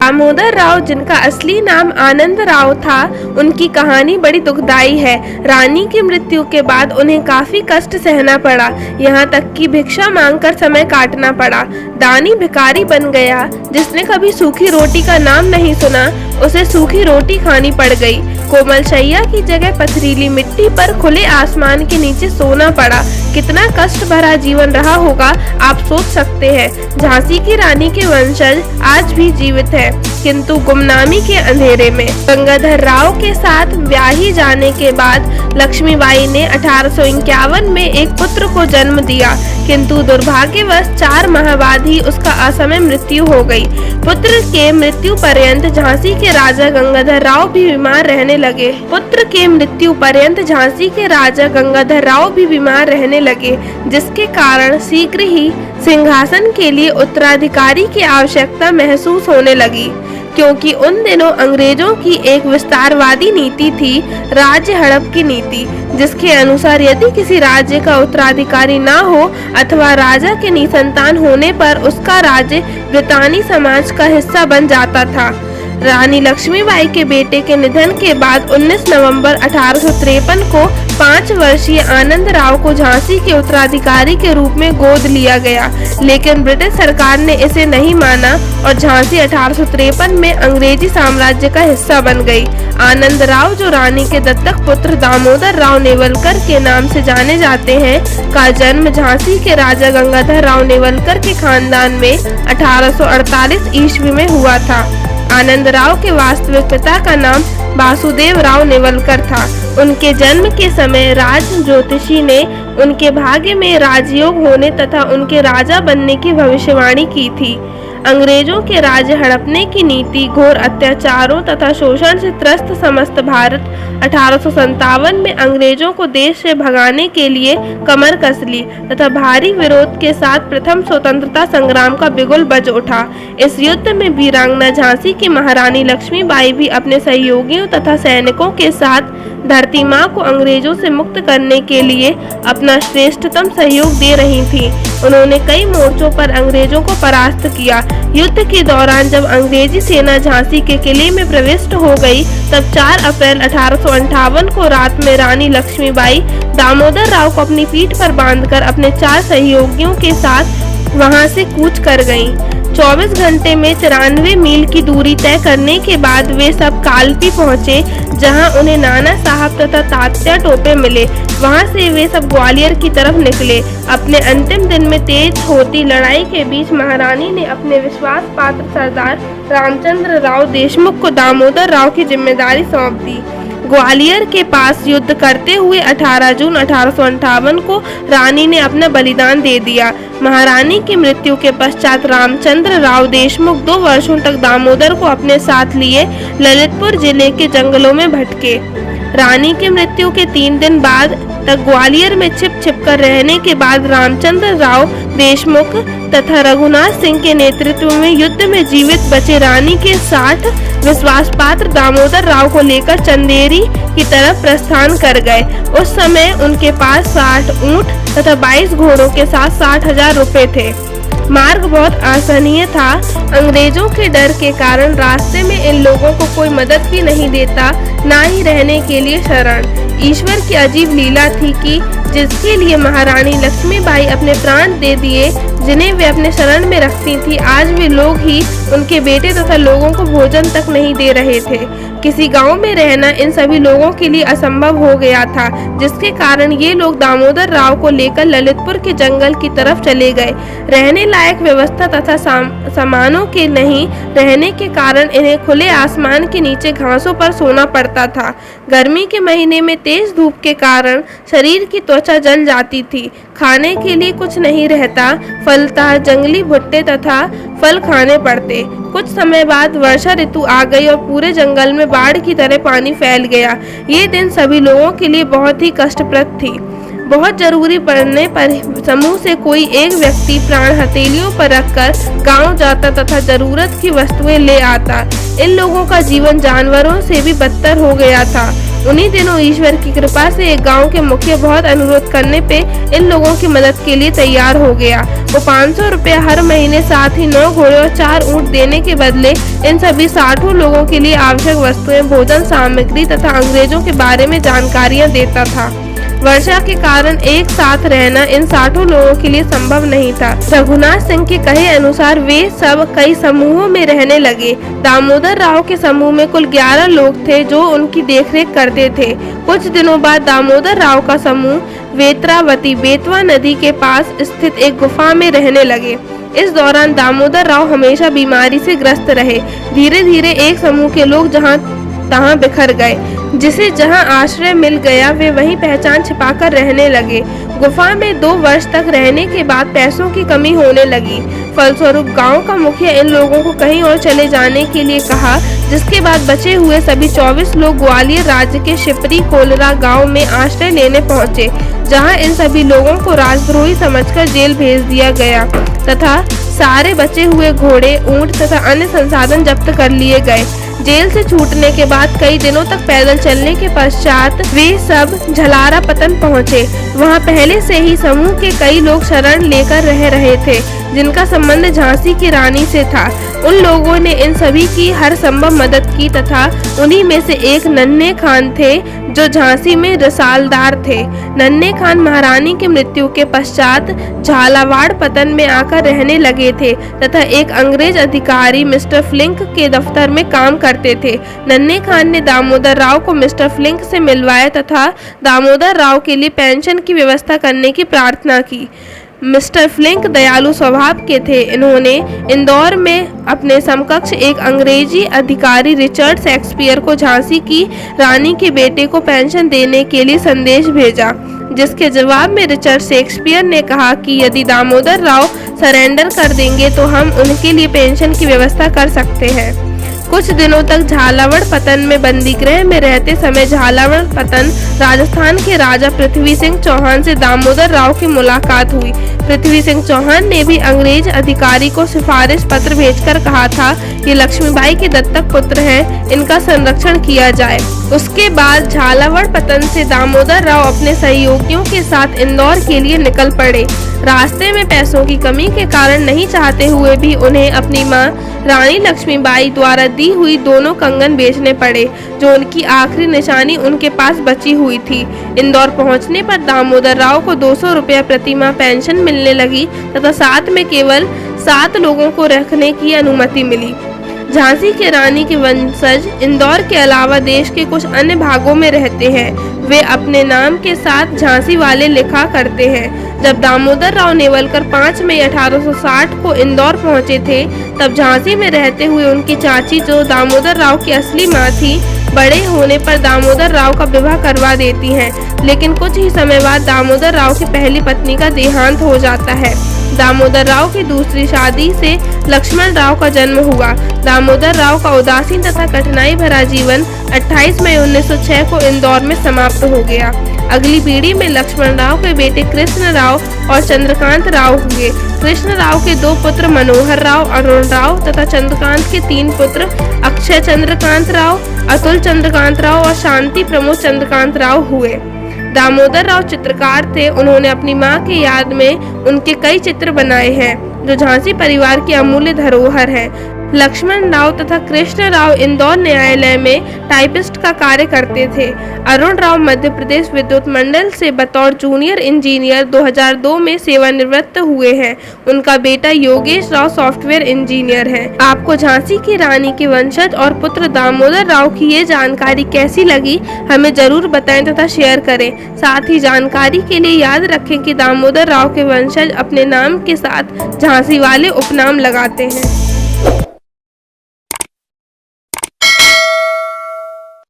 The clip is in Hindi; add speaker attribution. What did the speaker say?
Speaker 1: दामोदर राव, जिनका असली नाम आनंद राव था, उनकी कहानी बड़ी दुखदाई है। रानी की मृत्यु के बाद उन्हें काफी कष्ट सहना पड़ा, यहाँ तक कि भिक्षा मांगकर समय काटना पड़ा। दानी भिखारी बन गया। जिसने कभी सूखी रोटी का नाम नहीं सुना, उसे सूखी रोटी खानी पड़ गई। कोमल शैया की जगह पथरीली मिट्टी पर खुले आसमान के नीचे सोना पड़ा। कितना कष्ट भरा जीवन रहा होगा, आप सोच सकते हैं। झांसी की रानी के वंशज आज भी जीवित हैं, किंतु गुमनामी के अंधेरे में। गंगाधर राव के साथ ब्याही जाने के बाद लक्ष्मीबाई ने 1851 में एक पुत्र को जन्म दिया, किंतु दुर्भाग्यवश 4 माह बाद ही उसका असमय मृत्यु हो गई। पुत्र के मृत्यु पर्यंत झांसी के राजा गंगाधर राव भी बीमार रहने लगे। जिसके कारण शीघ्र ही सिंहासन के लिए उत्तराधिकारी की आवश्यकता महसूस होने लगी, क्योंकि उन दिनों अंग्रेजों की एक विस्तारवादी नीति थी, राज्य हड़प की नीति, जिसके अनुसार यदि किसी राज्य का उत्तराधिकारी ना हो अथवा राजा के निसंतान होने पर उसका राज्य ब्रितानी समाज का हिस्सा बन जाता था। रानी लक्ष्मीबाई के बेटे के निधन के बाद 19 नवंबर 1853 को 5 वर्षीय आनंद राव को झांसी के उत्तराधिकारी के रूप में गोद लिया गया, लेकिन ब्रिटिश सरकार ने इसे नहीं माना और झांसी 1853 में अंग्रेजी साम्राज्य का हिस्सा बन गई। आनंद राव, जो रानी के दत्तक पुत्र दामोदर राव नेवलकर के नाम से जाने जाते हैं, का जन्म झांसी के राजा गंगाधर राव नेवलकर के खानदान में 1848 ईस्वी में हुआ था। आनंद राव के वास्तविक पिता का नाम वासुदेव राव नेवलकर था। उनके जन्म के समय राज ज्योतिषी ने उनके भाग्य में राजयोग होने तथा उनके राजा बनने की भविष्यवाणी की थी। अंग्रेजों के राज्य हड़पने की नीति, घोर अत्याचारों तथा शोषण से त्रस्त समस्त भारत 1857 में अंग्रेजों को देश से भगाने के लिए कमर कस ली तथा भारी विरोध के साथ प्रथम स्वतंत्रता संग्राम का बिगुल बज उठा। इस युद्ध में वीरांगना झांसी की महारानी लक्ष्मीबाई भी अपने सहयोगियों तथा सैनिकों के साथ धरती माँ को अंग्रेजों से मुक्त करने के लिए अपना श्रेष्ठतम सहयोग दे रही थी। उन्होंने कई मोर्चों पर अंग्रेजों को परास्त किया। युद्ध के दौरान जब अंग्रेजी सेना झांसी के किले में प्रविष्ट हो गई, तब 4 अप्रैल 1858 को रात में रानी लक्ष्मीबाई दामोदर राव को अपनी पीठ पर बांधकर अपने 4 सहयोगियों के साथ वहां से कूच कर गईं। 24 घंटे में 94 मील की दूरी तय करने के बाद वे सब कालपी पहुंचे, जहां उन्हें नाना साहब तथा तात्या टोपे मिले। वहां से वे सब ग्वालियर की तरफ निकले। अपने अंतिम दिन में तेज होती लड़ाई के बीच महारानी ने अपने विश्वास पात्र सरदार रामचंद्र राव देशमुख को दामोदर राव की जिम्मेदारी सौंप दी। ग्वालियर के पास युद्ध करते हुए 18 जून 1858 को रानी ने अपना बलिदान दे दिया। महारानी की मृत्यु के पश्चात रामचंद्र राव देशमुख 2 वर्षों तक दामोदर को अपने साथ लिए ललितपुर जिले के जंगलों में भटके। रानी की मृत्यु के 3 दिन बाद तक ग्वालियर में छिप कर रहने के बाद रामचंद्र राव देशमुख तथा रघुनाथ सिंह के नेतृत्व में युद्ध में जीवित बचे रानी के 60 विश्वास पात्र दामोदर राव को लेकर चंदेरी की तरफ प्रस्थान कर गए। उस समय उनके पास 60 ऊंट तथा 22 घोड़ों के साथ 60,000 रुपए थे। मार्ग बहुत असहनीय था। अंग्रेजों के डर के कारण रास्ते में इन लोगों को कोई मदद भी नहीं देता, ना ही रहने के लिए शरण। ईश्वर की अजीब लीला थी कि जिसके लिए महारानी लक्ष्मीबाई अपने प्राण दे दिए, जिन्हें वे अपने शरण में रखती थी, आज वे लोग ही उनके बेटे तथा लोगों को भोजन तक नहीं दे रहे थे। किसी गांव में रहना इन सभी लोगों के लिए असंभव हो गया था, जिसके कारण ये लोग दामोदर राव को लेकर ललितपुर के जंगल की तरफ चले गए। रहने लायक व्यवस्था तथा सामानों के नहीं रहने के कारण इन्हें खुले आसमान के नीचे घासों पर सोना पड़ता था। गर्मी के महीने में तेज धूप के कारण शरीर की त्वचा जल जाती थी। खाने के लिए कुछ नहीं रहता, फलतः जंगली भुट्टे तथा फल खाने पड़ते। कुछ समय बाद वर्षा ऋतु आ गई और पूरे जंगल में बाढ़ की तरह पानी फैल गया। ये दिन सभी लोगों के लिए बहुत ही कष्टप्रद थी। बहुत जरूरी पड़ने पर समूह से कोई एक व्यक्ति प्राण हथेलियों पर रखकर गांव जाता तथा जरूरत की वस्तुएं ले आता। इन लोगों का जीवन जानवरों से भी बदतर हो गया था। उन्हीं दिनों ईश्वर की कृपा से एक गांव के मुखिया बहुत अनुरोध करने पे इन लोगों की मदद के लिए तैयार हो गया। वो 500 रुपया हर महीने, साथ ही 9 घोड़े और 4 ऊँट देने के बदले इन सभी 60 लोगों के लिए आवश्यक वस्तुएं, भोजन सामग्री तथा अंग्रेजों के बारे में जानकारियां देता था। वर्षा के कारण एक साथ रहना इन 60 लोगों के लिए संभव नहीं था। रघुनाथ सिंह के कहे अनुसार वे सब कई समूहों में रहने लगे। दामोदर राव के समूह में कुल 11 लोग थे जो उनकी देखरेख करते थे। कुछ दिनों बाद दामोदर राव का समूह वेत्रावती, बेतवा नदी के पास स्थित एक गुफा में रहने लगे। इस दौरान दामोदर राव हमेशा बीमारी से ग्रस्त रहे। धीरे धीरे एक समूह के लोग जहाँ तहाँ बिखर गए। जिसे जहां आश्रय मिल गया वे वहीं पहचान छिपाकर रहने लगे। गुफा में 2 वर्ष तक रहने के बाद पैसों की कमी होने लगी। फलस्वरूप गांव का मुखिया इन लोगों को कहीं और चले जाने के लिए कहा, जिसके बाद बचे हुए सभी 24 लोग ग्वालियर राज्य के शिपरी कोलरा गांव में आश्रय लेने पहुंचे, जहां इन सभी लोगों को राजद्रोही समझकर जेल भेज दिया गया तथा सारे बचे हुए घोड़े, ऊंट तथा अन्य संसाधन जब्त कर लिए गए। जेल से छूटने के बाद कई दिनों तक पैदल चलने के पश्चात वे सब झलारा पतन पहुंचे। वहां पहले से ही समूह के कई लोग शरण लेकर रह रहे थे, जिनका संबंध झांसी की रानी से था। उन लोगों ने इन सभी की हर संभव मदद की तथा उन्हीं में से एक नन्हे खान थे जो झांसी में रसालदार थे। नन्हे खान महारानी की मृत्यु के पश्चात झालावाड़ पतन में आकर रहने लगे थे तथा एक अंग्रेज अधिकारी मिस्टर फ्लिंक के दफ्तर में काम करते थे। नन्हे खान ने दामोदर राव को मिस्टर फ्लिंक से मिलवाया तथा दामोदर राव के लिए पेंशन की व्यवस्था करने की प्रार्थना की। मिस्टर फ्लिंक दयालु स्वभाव के थे। इन्होंने इंदौर में अपने समकक्ष एक अंग्रेजी अधिकारी रिचर्ड शेक्सपियर को झांसी की रानी के बेटे को पेंशन देने के लिए संदेश भेजा, जिसके जवाब में रिचर्ड शेक्सपियर ने कहा कि यदि दामोदर राव सरेंडर कर देंगे तो हम उनके लिए पेंशन की व्यवस्था कर सकते हैं। कुछ दिनों तक झालावाड़ पतन में बंदी गृह में रहते समय झालावाड़ पतन राजस्थान के राजा पृथ्वी सिंह चौहान से दामोदर राव की मुलाकात हुई। पृथ्वी सिंह चौहान ने भी अंग्रेज अधिकारी को सिफारिश पत्र भेजकर कहा था कि लक्ष्मीबाई के दत्तक पुत्र हैं, इनका संरक्षण किया जाए। उसके बाद झालावाड़ पतन से दामोदर राव अपने सहयोगियों के साथ इंदौर के लिए निकल पड़े। रास्ते में पैसों की कमी के कारण नहीं चाहते हुए भी उन्हें अपनी मां रानी लक्ष्मीबाई द्वारा दी हुई दोनों कंगन बेचने पड़े, जो उनकी आखिरी निशानी उनके पास बची हुई थी। इंदौर पहुंचने पर दामोदर राव को 200 रुपया प्रति माह पेंशन मिलने लगी तथा साथ में केवल 7 लोगों को रखने की अनुमति मिली। झांसी के रानी के वंशज इंदौर के अलावा देश के कुछ अन्य भागों में रहते हैं। वे अपने नाम के साथ झांसी वाले लिखा करते हैं। जब दामोदर राव नेवलकर 5 मई 1860 को इंदौर पहुंचे थे, तब झांसी में रहते हुए उनकी चाची, जो दामोदर राव की असली मां थी, बड़े होने पर दामोदर राव का विवाह करवा देती हैं। लेकिन कुछ ही समय बाद दामोदर राव की पहली पत्नी का देहांत हो जाता है। दामोदर राव की दूसरी शादी से लक्ष्मण राव का जन्म हुआ। दामोदर राव का उदासीन तथा कठिनाई भरा जीवन 28 मई 1906 को इंदौर में समाप्त हो गया। अगली पीढ़ी में लक्ष्मण राव के बेटे कृष्ण राव और चंद्रकांत राव हुए। कृष्ण राव के 2 पुत्र मनोहर राव, अरुण राव तथा चंद्रकांत के 3 पुत्र अक्षय चंद्रकांत राव, अतुल चंद्रकांत राव और शांति प्रमोद चंद्रकांत राव हुए। दामोदर राव चित्रकार थे। उन्होंने अपनी मां की याद में उनके कई चित्र बनाए हैं, जो झांसी परिवार की अमूल्य धरोहर है। लक्ष्मण राव तथा कृष्ण राव इंदौर न्यायालय में टाइपिस्ट का कार्य करते थे। अरुण राव मध्य प्रदेश विद्युत मंडल से बतौर जूनियर इंजीनियर 2002 में सेवानिवृत्त हुए हैं। उनका बेटा योगेश राव सॉफ्टवेयर इंजीनियर है। आपको झांसी की रानी के वंशज और पुत्र दामोदर राव की ये जानकारी कैसी लगी, हमें जरूर बताएं तथा शेयर करें। साथ ही जानकारी के लिए याद रखें कि दामोदर राव के वंशज अपने नाम के साथ झांसी वाले उपनाम लगाते हैं।